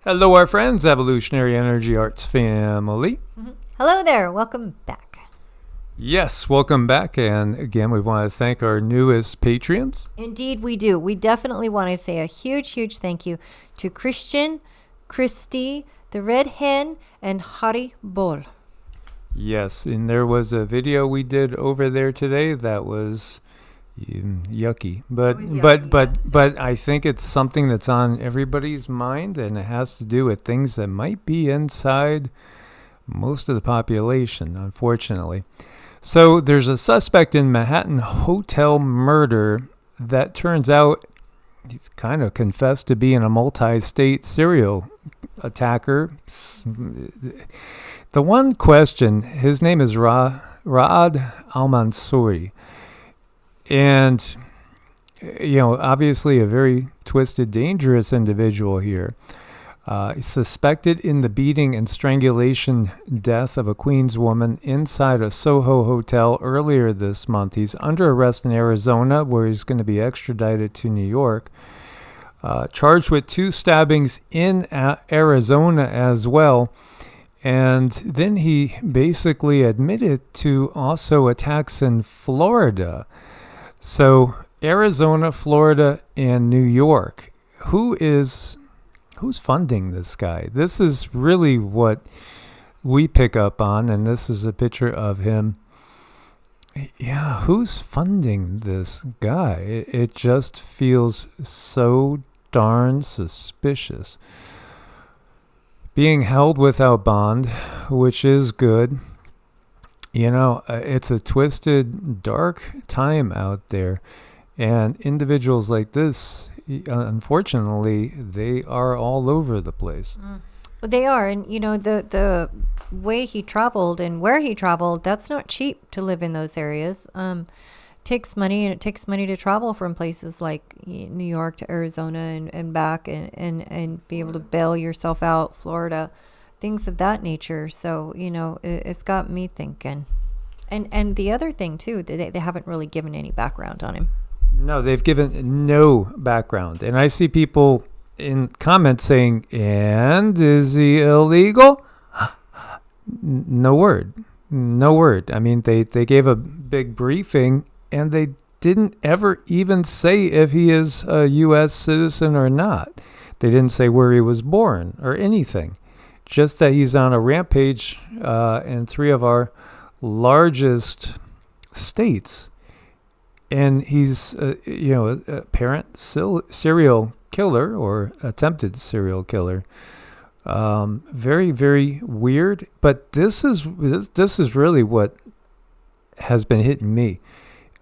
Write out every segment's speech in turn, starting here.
Hello, our friends, Evolutionary Energy Arts family. Hello there. Welcome back. Yes, welcome back. And again, we want to thank our newest Patreons. Indeed, we do. We definitely want to say a huge, huge thank you to Christian, Christy, the Red Hen, and Hari Bol. Yes, and there was a video we did over there today that was yucky. But I think it's something that's on everybody's mind, and it has to do with things that might be inside most of the population, unfortunately. So there's a suspect in Manhattan hotel murder that turns out he's kind of confessed to being a multi-state serial attacker. The one question, his name is Ra'ad Al-Mansouri. And, obviously a very twisted, dangerous individual here. Suspected in the beating and strangulation death of a Queens woman inside a Soho hotel earlier this month. He's under arrest in Arizona, where he's going to be extradited to New York. Charged with 2 stabbings in Arizona as well. And then he basically admitted to also attacks in Florida. So Arizona, Florida, and New York. Who's funding this guy? This is really what we pick up on, and this is a picture of him. Yeah, who's funding this guy? It just feels so darn suspicious. Being held without bond, which is good. It's a twisted, dark time out there. And individuals like this, unfortunately, they are all over the place. They are. And, the way he traveled and where he traveled, that's not cheap to live in those areas. Takes money, and it takes money to travel from places like New York to Arizona and back and be able to bail yourself out, Florida, things of that nature. So, it's got me thinking. And the other thing, too, they haven't really given any background on him. No, they've given no background. And I see people in comments saying, and is he illegal? No word. No word. I mean, they gave a big briefing, and they didn't ever even say if he is a U.S. citizen or not. They didn't say where he was born or anything. Just that he's on a rampage in 3 of our largest states. And he's, a apparent serial killer or attempted serial killer. Very, very weird. But this is really what has been hitting me.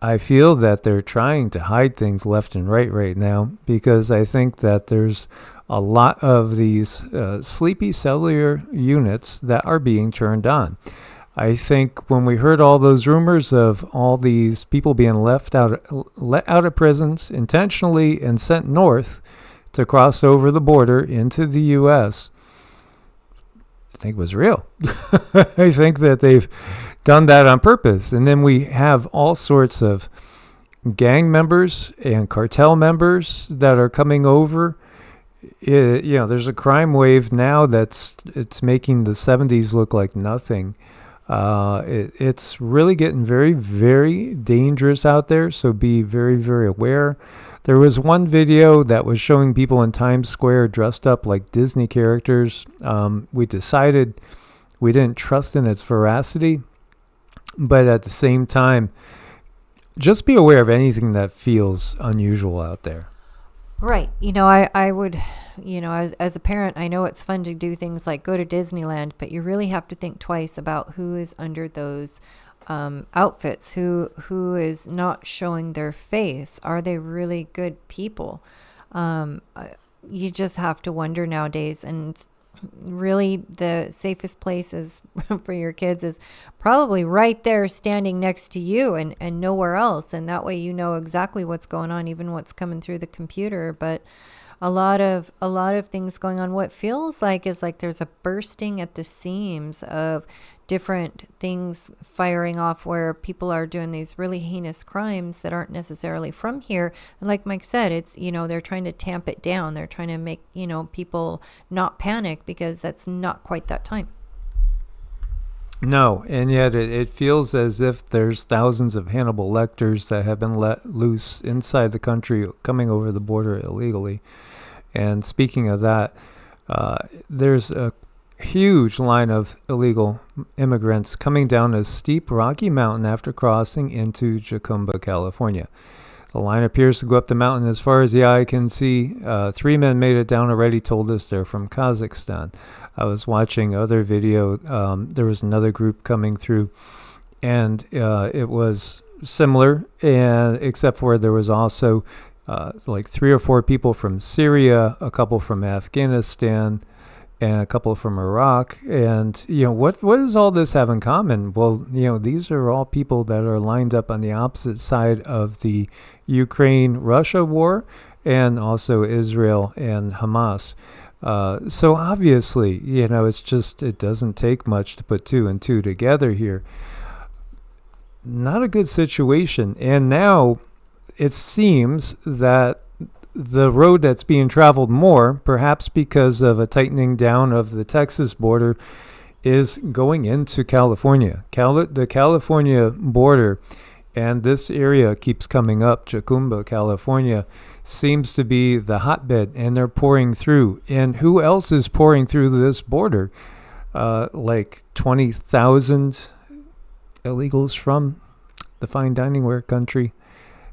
I feel that they're trying to hide things left and right now, because I think that there's a lot of these sleepy cellular units that are being turned on. I think when we heard all those rumors of all these people being let out of prisons intentionally and sent north to cross over the border into the U.S., I think it was real. I think that they've done that on purpose. And then we have all sorts of gang members and cartel members that are coming over. There's a crime wave now it's making the 70s look like nothing. It's really getting very, very dangerous out there, so be very, very aware. There was one video that was showing people in Times Square dressed up like Disney characters. We decided we didn't trust in its veracity, but at the same time, just be aware of anything that feels unusual out there. Right. I would, as a parent, I know it's fun to do things like go to Disneyland, but you really have to think twice about who is under those outfits, who is not showing their face. Are they really good people? You just have to wonder nowadays. And really the safest place is for your kids is probably right there standing next to you and nowhere else. And that way you know exactly what's going on, even what's coming through the computer. But a lot of things going on. What feels like is like there's a bursting at the seams of different things firing off, where people are doing these really heinous crimes that aren't necessarily from here. And like Mike said, it's, they're trying to tamp it down. They're trying to make, people not panic, because that's not quite that time. No, and yet it feels as if there's thousands of Hannibal Lecters that have been let loose inside the country, coming over the border illegally. And speaking of that, there's a huge line of illegal immigrants coming down a steep rocky mountain after crossing into Jacumba, California. The line appears to go up the mountain as far as the eye can see. 3 men made it down already, told us they're from Kazakhstan. I was watching other video. There was another group coming through, and it was similar, and except for there was also like 3 or 4 people from Syria, a couple from Afghanistan, and a couple from Iraq. And, what does all this have in common? Well, these are all people that are lined up on the opposite side of the Ukraine-Russia war, and also Israel and Hamas. So obviously, it doesn't take much to put 2 and 2 together here. Not a good situation. And now it seems that the road that's being traveled more, perhaps because of a tightening down of the Texas border, is going into California. The California border, and this area keeps coming up, Jacumba, California, seems to be the hotbed, and they're pouring through. And who else is pouring through this border? Like 20,000 illegals from the fine dining ware country,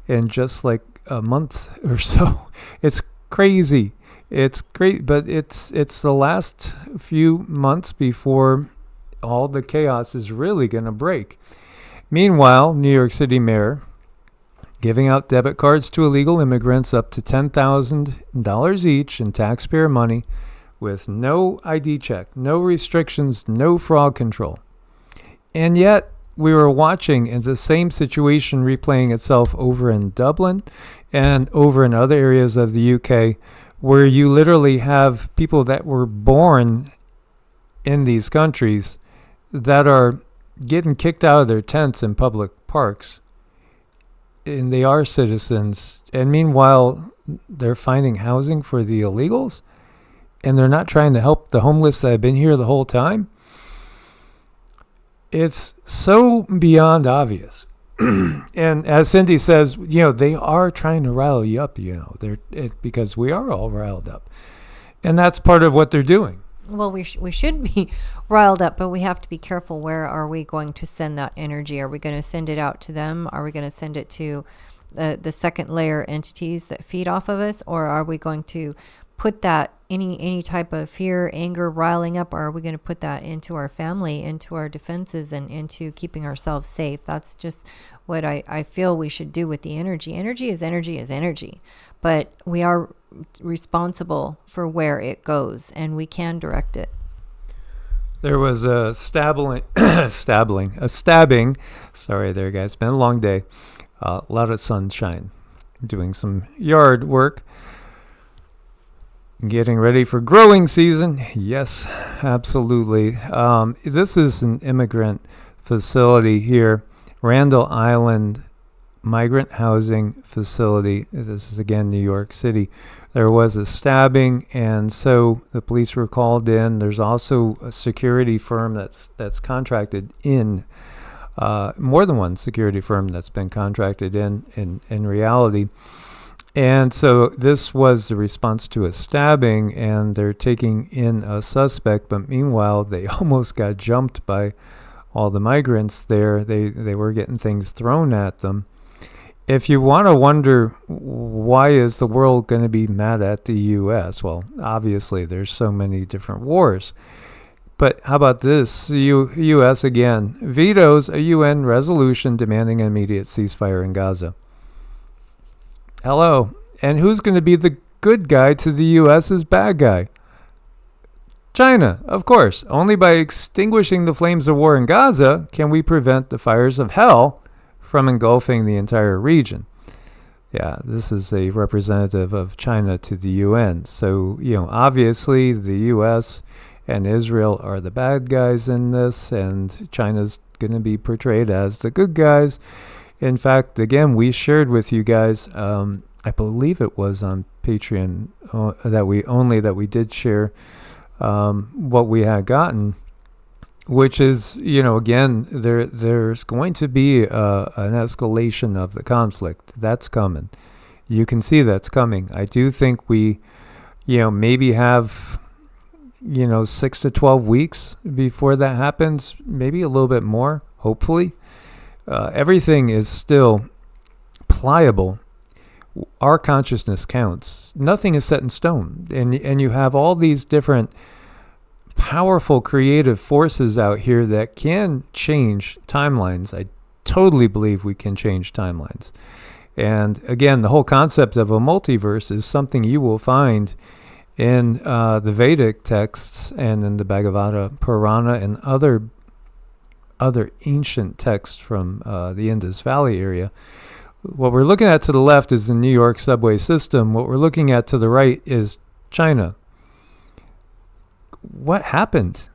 and just like a month or so. It's crazy. It's great, but it's the last few months before all the chaos is really going to break. Meanwhile, New York City mayor giving out debit cards to illegal immigrants up to $10,000 each in taxpayer money, with no ID check, no restrictions, no fraud control. And yet we were watching the same situation replaying itself over in Dublin and over in other areas of the UK, where you literally have people that were born in these countries that are getting kicked out of their tents in public parks. And they are citizens. And meanwhile, they're finding housing for the illegals, and they're not trying to help the homeless that have been here the whole time. It's so beyond obvious. And as Cindy says, they are trying to rile you up, because we are all riled up. And that's part of what they're doing. Well, we should be riled up, but we have to be careful. Where are we going to send that energy? Are we going to send it out to them? Are we going to send it to the second layer entities that feed off of us? Or are we going to put that, any type of fear, anger, riling up, or are we going to put that into our family, into our defenses, and into keeping ourselves safe? That's just what I feel we should do with the energy. Energy is energy, but we are responsible for where it goes, and we can direct it. There was a stabbing. Sorry there, guys. It's been a long day. A lot of sunshine. Doing some yard work. Getting ready for growing season. Yes, absolutely. This is an immigrant facility here. Randall Island Migrant Housing Facility. This is, again, New York City. There was a stabbing, and so the police were called in. There's also a security firm that's contracted in. More than one security firm that's been contracted in reality. And so this was the response to a stabbing, and they're taking in a suspect. But meanwhile, they almost got jumped by all the migrants there. They were getting things thrown at them. If you want to wonder why is the world going to be mad at the U.S., well, obviously there's so many different wars. But how about this? U.S. again vetoes a UN resolution demanding an immediate ceasefire in Gaza. Hello. And who's going to be the good guy to the U.S.'s bad guy? China, of course. Only by extinguishing the flames of war in Gaza can we prevent the fires of hell from engulfing the entire region. Yeah, this is a representative of China to the UN. So, obviously the US and Israel are the bad guys in this, and China's going to be portrayed as the good guys. In fact, again, we shared with you guys, I believe it was on Patreon that we did share what we had gotten, which is, again, there's going to be an escalation of the conflict. That's coming. You can see that's coming. I do think we, maybe have, 6 to 12 weeks before that happens, maybe a little bit more, hopefully. Everything is still pliable. Our consciousness counts. Nothing is set in stone. And you have all these different powerful creative forces out here that can change timelines. I totally believe we can change timelines. And again, the whole concept of a multiverse is something you will find in the Vedic texts and in the Bhagavata Purana and other ancient texts from the Indus Valley area. What we're looking at to the left is the New York subway system. What we're looking at to the right is China. What happened?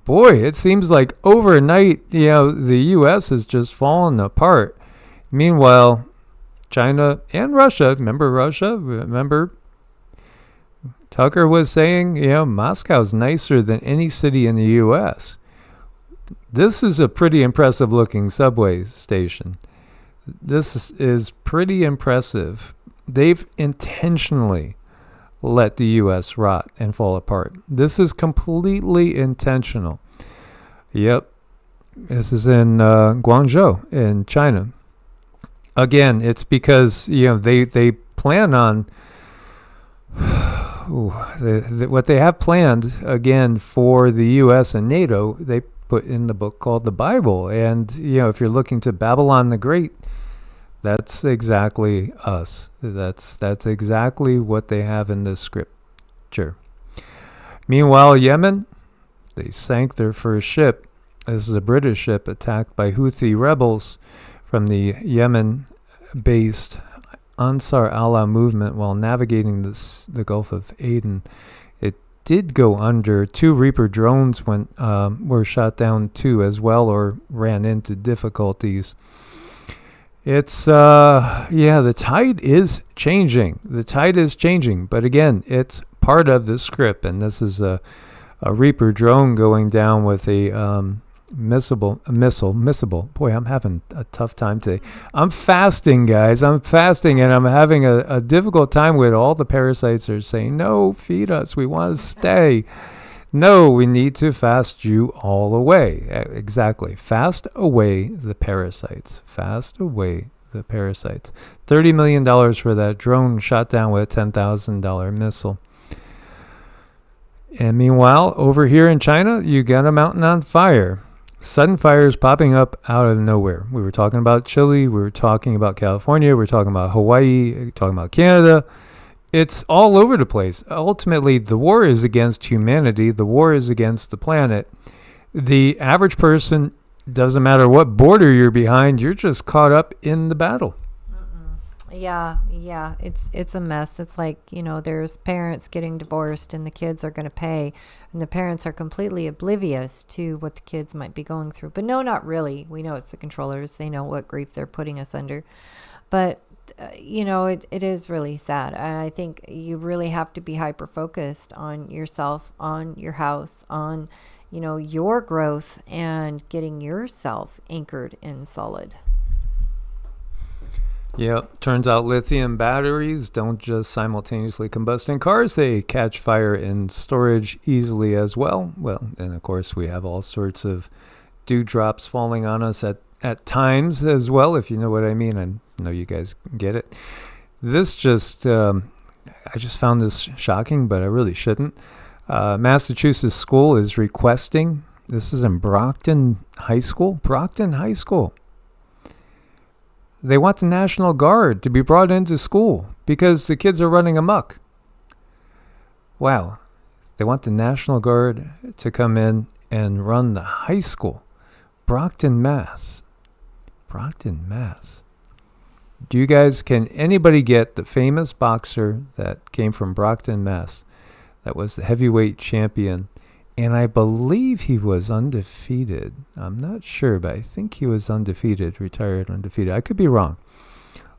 Boy, it seems like overnight, the U.S. has just fallen apart. Meanwhile, China and Russia, remember Tucker was saying, Moscow's nicer than any city in the U.S. This is a pretty impressive looking subway station. This is pretty impressive. They've intentionally let the U.S. rot and fall apart. This is completely intentional. Yep. This is in Guangzhou in China. Again, it's because, they plan on what they have planned, again, for the U.S. and NATO, they put in the book called the Bible. And, if you're looking to Babylon the Great, that's exactly us. That's exactly what they have in this scripture. Meanwhile, Yemen, they sank their first ship. This is a British ship attacked by Houthi rebels from the Yemen-based Ansar Allah movement while navigating the Gulf of Aden. It did go under. 2 Reaper drones were shot down too as well, or ran into difficulties. It's, the tide is changing. But again, it's part of the script. And this is a Reaper drone going down with a missile. Boy, I'm having a tough time today. I'm fasting, guys. And I'm having a difficult time with all the parasites are saying, no, feed us. We want to stay. No, we need to fast you all away. Exactly. Fast away the parasites. $30 million for that drone shot down with a $10,000 missile. And meanwhile, over here in China, you got a mountain on fire. Sudden fires popping up out of nowhere. We were talking about Chile. We were talking about California. We were talking about Hawaii. We were talking about Canada. It's all over the place. Ultimately, the war is against humanity. The war is against the planet. The average person, doesn't matter what border you're behind, you're just caught up in the battle. Yeah. It's a mess. It's like, there's parents getting divorced and the kids are going to pay, and the parents are completely oblivious to what the kids might be going through. But no, not really. We know it's the controllers. They know what grief they're putting us under. But it is really sad. I think you really have to be hyper-focused on yourself, on your house, on, your growth, and getting yourself anchored and solid. Yep. Turns out lithium batteries don't just simultaneously combust in cars. They catch fire in storage easily as well. Well, and of course, we have all sorts of dewdrops falling on us at times as well, if you know what I mean. I know you guys get it. This just, I just found this shocking, but I really shouldn't. Massachusetts school is requesting, this is in Brockton High School. They want the National Guard to be brought into school because the kids are running amok. Wow. They want the National Guard to come in and run the high school. Brockton, Mass. Can anybody get the famous boxer that came from Brockton, Mass, that was the heavyweight champion? And I believe he was undefeated. I'm not sure, but I think he was undefeated, retired undefeated. I could be wrong.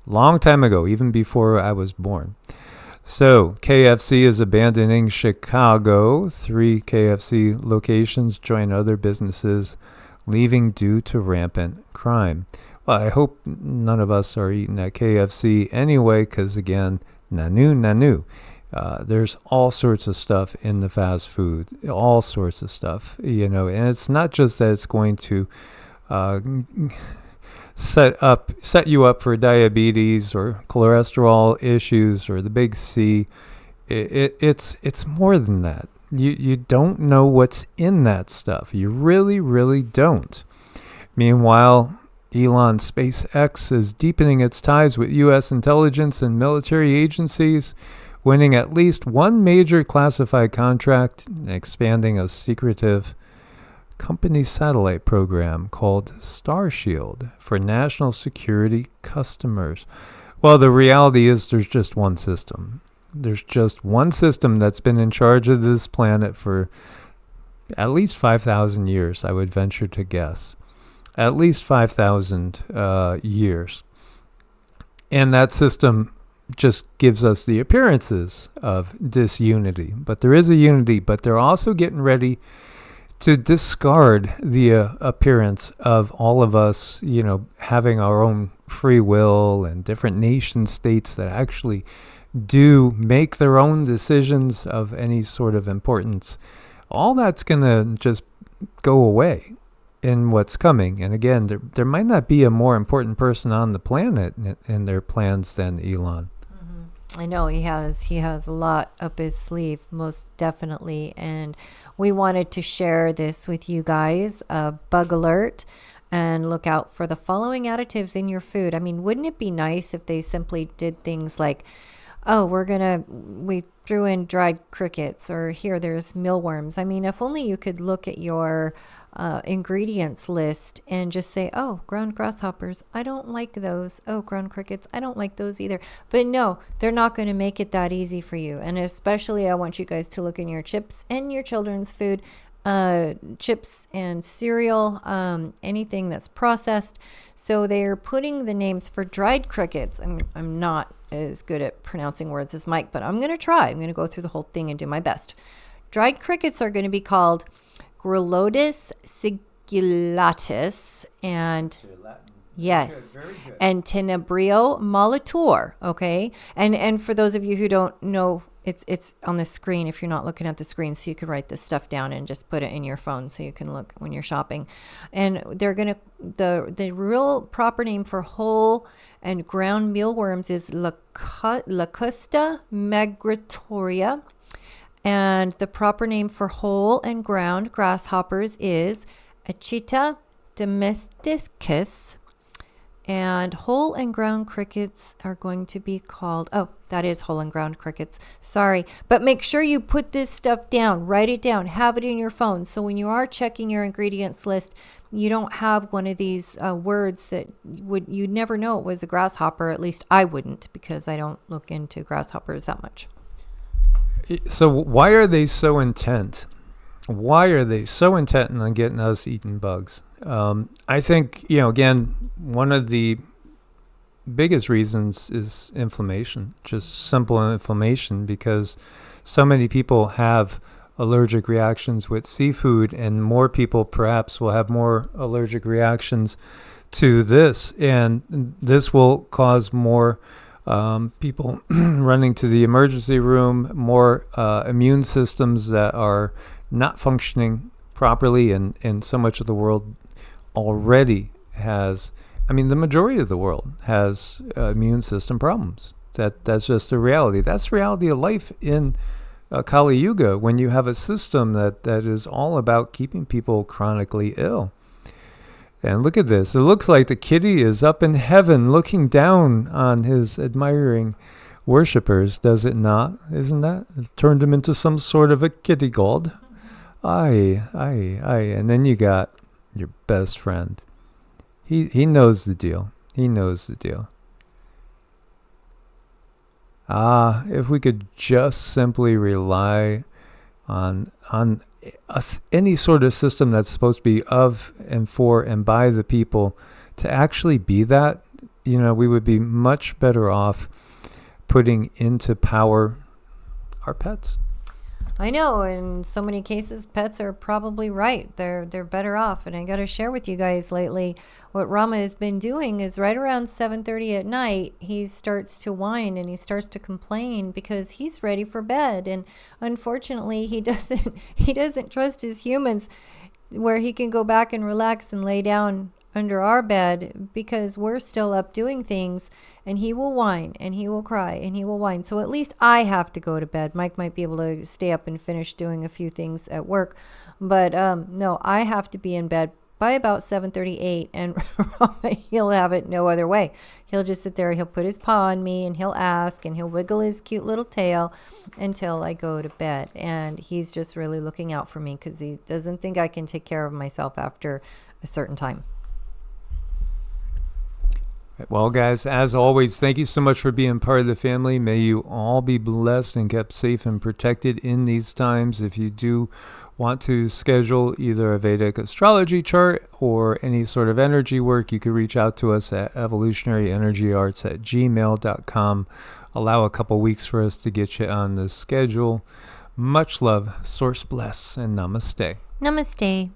Long time ago, even before I was born. So, KFC is abandoning Chicago. 3 KFC locations join other businesses, leaving due to rampant crime. Well, I hope none of us are eating at KFC anyway, because again, nanu. There's all sorts of stuff in the fast food, all sorts of stuff, and it's not just that it's going to set you up for diabetes or cholesterol issues or the big C. It's more than that. You don't know what's in that stuff. You really, really don't. Meanwhile, Elon SpaceX is deepening its ties with U.S. intelligence and military agencies, winning at least one major classified contract and expanding a secretive company satellite program called Starshield for national security customers. Well, the reality is there's just one system. There's just one system that's been in charge of this planet for at least 5,000 years, I would venture to guess. At least 5,000 years. And that system just gives us the appearances of disunity. But there is a unity, but they're also getting ready to discard the appearance of all of us, having our own free will and different nation states that actually do make their own decisions of any sort of importance. All that's going to just go away in what's coming. And again, there might not be a more important person on the planet in their plans than Elon. I know he has a lot up his sleeve, most definitely. And we wanted to share this with you guys, bug alert, and look out for the following additives in your food. I mean, wouldn't it be nice if they simply did things like, oh, we threw in dried crickets, or here there's mealworms. I mean, if only you could look at your ingredients list and just say, oh, ground grasshoppers, I don't like those. Oh, ground crickets, I don't like those either. But no, they're not going to make it that easy for you. And especially I want you guys to look in your chips and your children's food, chips and cereal, anything that's processed. So they're putting the names for dried crickets. I'm not as good at pronouncing words as Mike, but I'm going to try. I'm going to go through the whole thing and do my best. Dried crickets are going to be called Grylodis sigulatus and yes, good, and Tenebrio molitor. Okay, and for those of you who don't know, it's on the screen if you're not looking at the screen, so you can write this stuff down and just put it in your phone so you can look when you're shopping. And they're gonna the real proper name for whole and ground mealworms is Locusta migratoria. And the proper name for whole and ground grasshoppers is Achita domesticus. And whole and ground crickets are going to be called, that is whole and ground crickets. Sorry. But make sure you put this stuff down. Write it down. Have it in your phone. So when you are checking your ingredients list, you don't have one of these words that you'd never know it was a grasshopper. At least I wouldn't, because I don't look into grasshoppers that much. So why are they so intent? Why are they so intent on getting us eating bugs? I think, again, one of the biggest reasons is inflammation, just simple inflammation, because so many people have allergic reactions with seafood, and more people perhaps will have more allergic reactions to this. And this will cause more people running to the emergency room, more immune systems that are not functioning properly, and so much of the world already has, the majority of the world has immune system problems. That's just the reality. That's the reality of life in Kali Yuga, when you have a system that is all about keeping people chronically ill. And look at this. It looks like the kitty is up in heaven looking down on his admiring worshippers, does it not? Isn't that? It turned him into some sort of a kitty god. Aye. And then you got your best friend. He knows the deal. He knows the deal. If we could just simply rely on any sort of system that's supposed to be of and for and by the people to actually be that, we would be much better off putting into power our pets. I know, in so many cases, pets are probably right. They're better off. And I got to share with you guys lately, what Rama has been doing is right around 7:30 at night, he starts to whine and he starts to complain because he's ready for bed. And unfortunately, he doesn't trust his humans where he can go back and relax and lay down under our bed because we're still up doing things, and he will whine and he will cry and he will whine. So at least I have to go to bed. Mike might be able to stay up and finish doing a few things at work, but no, I have to be in bed by about 7:38, and he'll have it no other way. He'll just sit there, he'll put his paw on me and he'll ask and he'll wiggle his cute little tail until I go to bed. And he's just really looking out for me because he doesn't think I can take care of myself after a certain time. Well, guys, as always, thank you so much for being part of the family. May you all be blessed and kept safe and protected in these times. If you do want to schedule either a Vedic astrology chart or any sort of energy work, you can reach out to us at evolutionaryenergyarts@gmail.com. Allow a couple weeks for us to get you on the schedule. Much love, source bless, and namaste. Namaste.